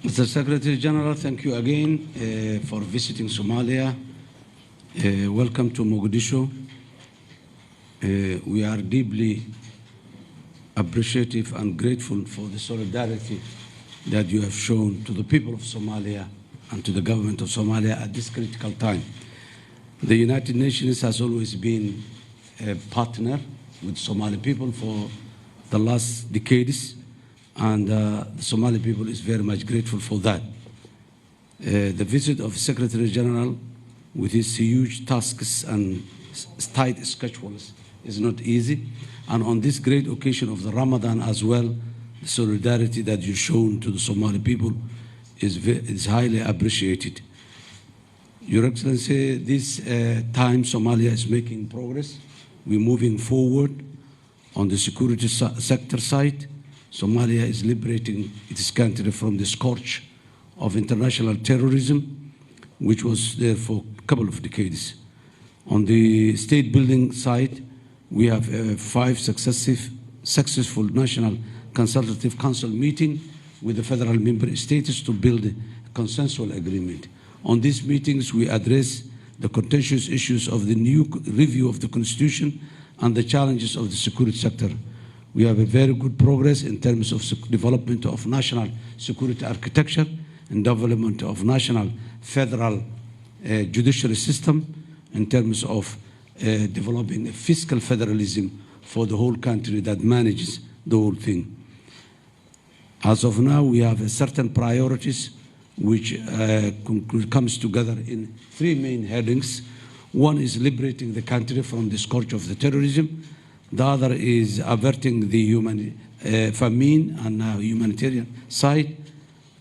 Mr. Secretary General, thank you again for visiting Somalia. Welcome to Mogadishu. We are deeply appreciative and grateful for the solidarity that you have shown to the people of Somalia and to the government of Somalia at this critical time. The United Nations has always been a partner with Somali people for the last decades, and the Somali people is very much grateful for that. The visit of Secretary General with his huge tasks and tight schedules is not easy, and on this great occasion of the Ramadan as well, the solidarity that you've shown to the Somali people is highly appreciated. Your Excellency, this time Somalia is making progress. We're moving forward on the security sector side. Somalia is liberating its country from the scourge of international terrorism, which was there for a couple of decades. On the state building side, we have 5 successful National Consultative Council meeting with the federal member states to build a consensual agreement. On these meetings, we address the contentious issues of the new review of the Constitution and the challenges of the security sector. We have a very good progress in terms of development of national security architecture and development of national federal judiciary system in terms of developing a fiscal federalism for the whole country that manages the whole thing. As of now, we have certain priorities which comes together in 3 main headings. One is liberating the country from the scourge of the terrorism. The other is averting the famine and humanitarian side.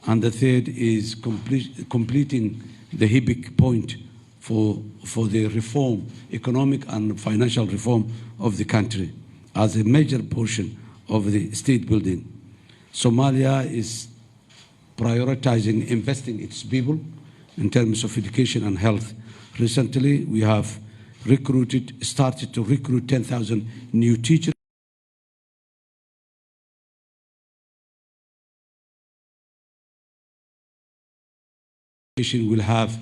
And the third is completing the HIBIC point for the reform, economic and financial reform of the country as a major portion of the state building. Somalia is prioritizing investing its people in terms of education and health. Recently, we have started to recruit 10,000 new teachers. Will have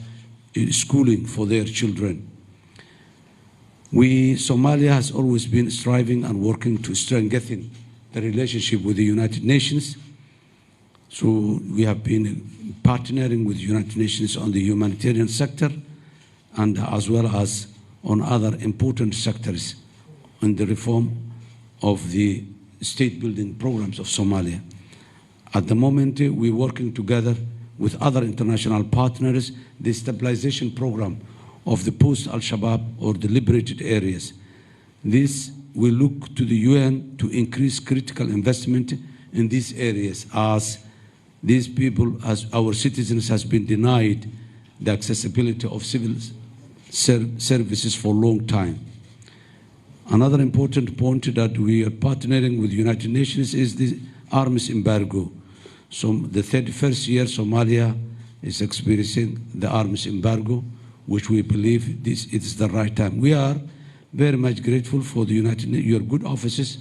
schooling for their children. Somalia has always been striving and working to strengthen the relationship with the United Nations. So we have been partnering with the United Nations on the humanitarian sector and as well as on other important sectors in the reform of the state building programs of Somalia. At the moment, we're working together with other international partners, the stabilization program of the post-Al-Shabaab or the liberated areas. This will look to the UN to increase critical investment in these areas as these people, as our citizens, has been denied the accessibility of civil services for a long time. Another important point that we are partnering with the United Nations is the arms embargo. So the 31st year Somalia is experiencing the arms embargo, which we believe it is the right time. We are very much grateful for the your good offices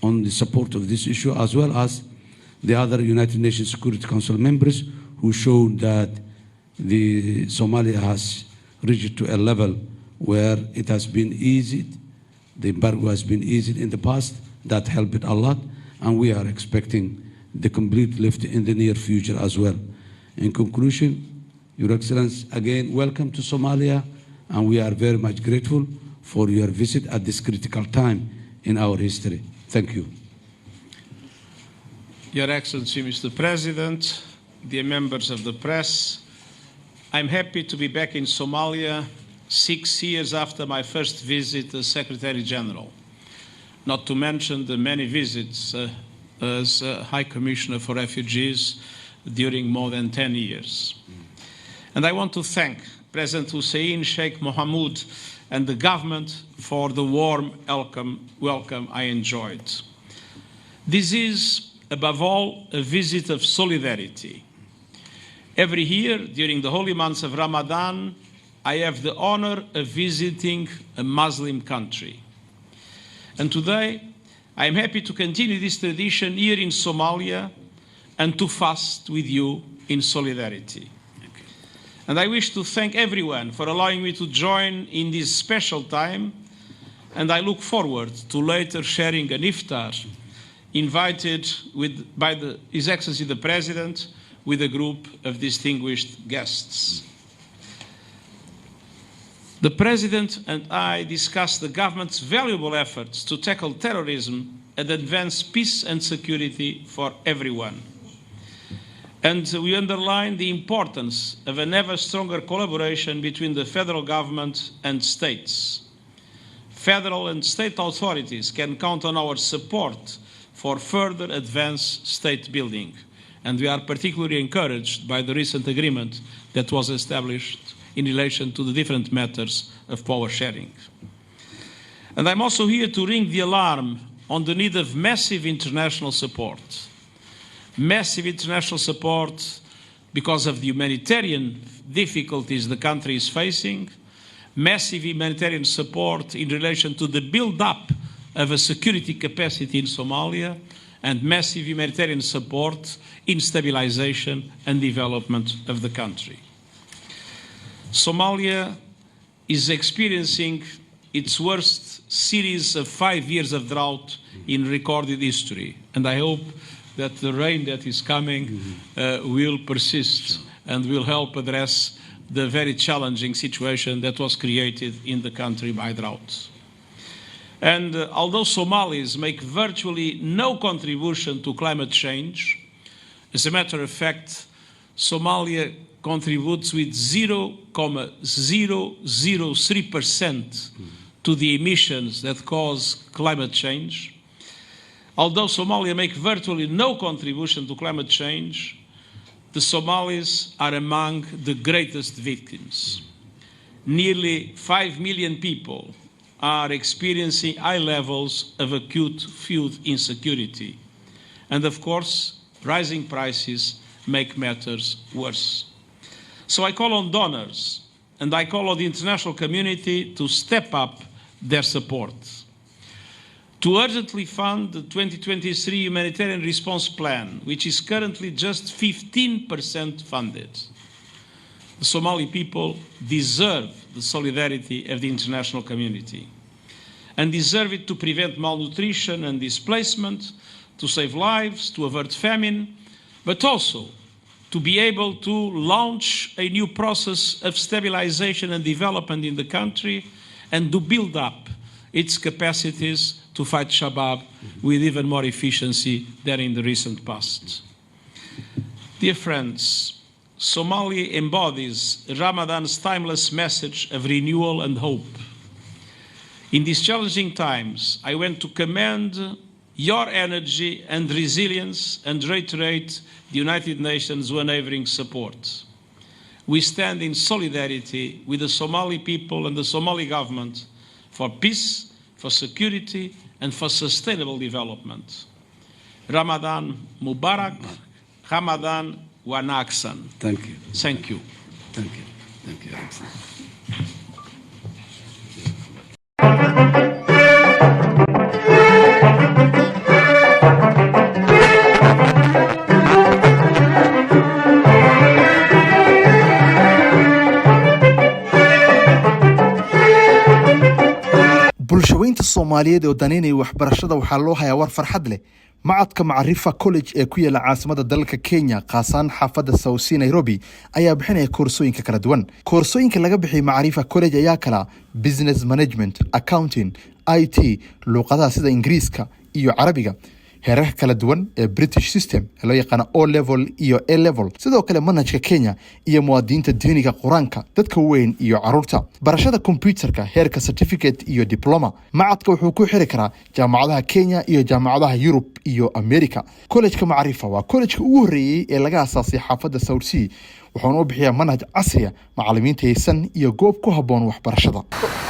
on the support of this issue, as well as the other United Nations Security Council members who showed that the Somalia has reached to a level where it has been eased, the embargo has been eased in the past. That helped a lot, and we are expecting the complete lift in the near future as well. In conclusion, Your Excellency, again, welcome to Somalia, and we are very much grateful for your visit at this critical time in our history. Thank you. Your Excellency, Mr. President, dear members of the press, I'm happy to be back in Somalia 6 years after my first visit as Secretary General, not to mention the many visits as High Commissioner for Refugees during more than 10 years. And I want to thank President Hussein Sheikh Mohamud and the government for the warm welcome I enjoyed. This is, above all, a visit of solidarity. Every year, during the holy months of Ramadan, I have the honor of visiting a Muslim country. And today, I am happy to continue this tradition here in Somalia and to fast with you in solidarity. And I wish to thank everyone for allowing me to join in this special time, and I look forward to later sharing an iftar invited by His Excellency the President with a group of distinguished guests. The President and I discussed the government's valuable efforts to tackle terrorism and advance peace and security for everyone. And we underlined the importance of an ever stronger collaboration between the federal government and states. Federal and state authorities can count on our support for further advanced state building. And we are particularly encouraged by the recent agreement that was established in relation to the different matters of power sharing. And I'm also here to ring the alarm on the need of massive international support. Massive international support because of the humanitarian difficulties the country is facing, massive humanitarian support in relation to the build-up of a security capacity in Somalia, and massive humanitarian support in stabilization and development of the country. Somalia is experiencing its worst series of 5 years of drought in recorded history, and I hope that the rain that is coming will persist and will help address the very challenging situation that was created in the country by drought. And although Somalis make virtually no contribution to climate change, as a matter of fact, Somalia contributes with 0.003% to the emissions that cause climate change. Although Somalia make virtually no contribution to climate change, the Somalis are among the greatest victims. Nearly 5 million people are experiencing high levels of acute food insecurity. And of course, rising prices make matters worse. So I call on donors and I call on the international community to step up their support. To urgently fund the 2023 Humanitarian Response Plan, which is currently just 15% funded. The Somali people deserve the solidarity of the international community and deserve it to prevent malnutrition and displacement, to save lives, to avert famine, but also to be able to launch a new process of stabilization and development in the country and to build up its capacities to fight Shabab with even more efficiency than in the recent past. Dear friends, Somalia embodies Ramadan's timeless message of renewal and hope. In these challenging times, I want to commend your energy and resilience and reiterate the United Nations' unwavering support. We stand in solidarity with the Somali people and the Somali government for peace, for security, and for sustainable development. Ramadan Mubarak, Ramadan Wanaksan. Thank you. Thank you. Thank you. Thank you. bulshaweynta Soomaaliyeed oo daneynaya waxbarashada waxaa loo hayaa war farxad leh macadka Macrifa College ee ku yaala caasimada dalka Kenya qaasan xaafada South Nairobi ayaa bixinaya koorsooyinka kala duwan koorsooyinka laga bixiyo Macrifa College ayaa kala business management accounting IT luqadaha sida Ingiriiska iyo Carabiga heerarka kala duwan ee British system loo yaqaan O level iyo A level sidoo kale manhajka Kenya iyo muwaadiniinta diiniga Quraanka dadka weyn iyo carruurta barashada computerka heerka certificate iyo diploma macadka wuxuu ku xiri karaa jaamacadaha Kenya iyo jaamacadaha Europe iyo America college-ka Macrifa waa college-ka ugu horeeyay ee laga aasaasay xaafada South Sea wuxuuna u bixiyaa manhaj casri ah macallimiinta haysan iyo goob ku haboon waxbarashada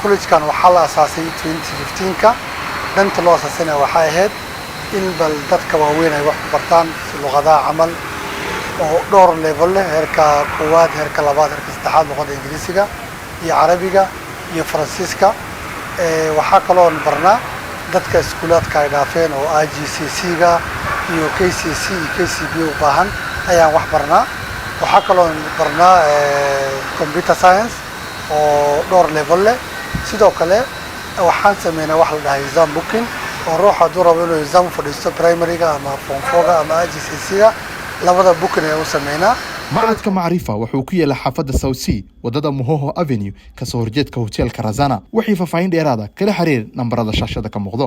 college-kan waxaa la aasaasay 2015ka danta loo aasaasay waxay ahayd in bal dadka waaweyn ay wax bartaan luqadaha amal oo dhowr level leh heerka koowaad heerka labaad heerka saddexaad luqada Ingiriisiga iyo Carabiga iyo Faransiiska waxaa kaloo barnaa dadka iskuulaadka ay dhaafeen oo IGCC-ga iyo KCC iyo KCB u baahan ayaan wax barnaa waxaa kaloo barnaa computer science oo dhowr level leh sidoo kale waxaan sameynaa wax la dhahay exam booking oo ruuxa hadduu rabo inuu exam fadhiisto primaryga ama form 4ga ama GCSE-ga labada booking ayaan u sameynaa. macadka macrifa wuxuu ku yaala xaafadda South Sea wadada Mohoho Avenue ka soo horjeedka hotelka Razana wixii faahfaahin dheeraada kala xiriir nambarada shaashada ka muuqdo.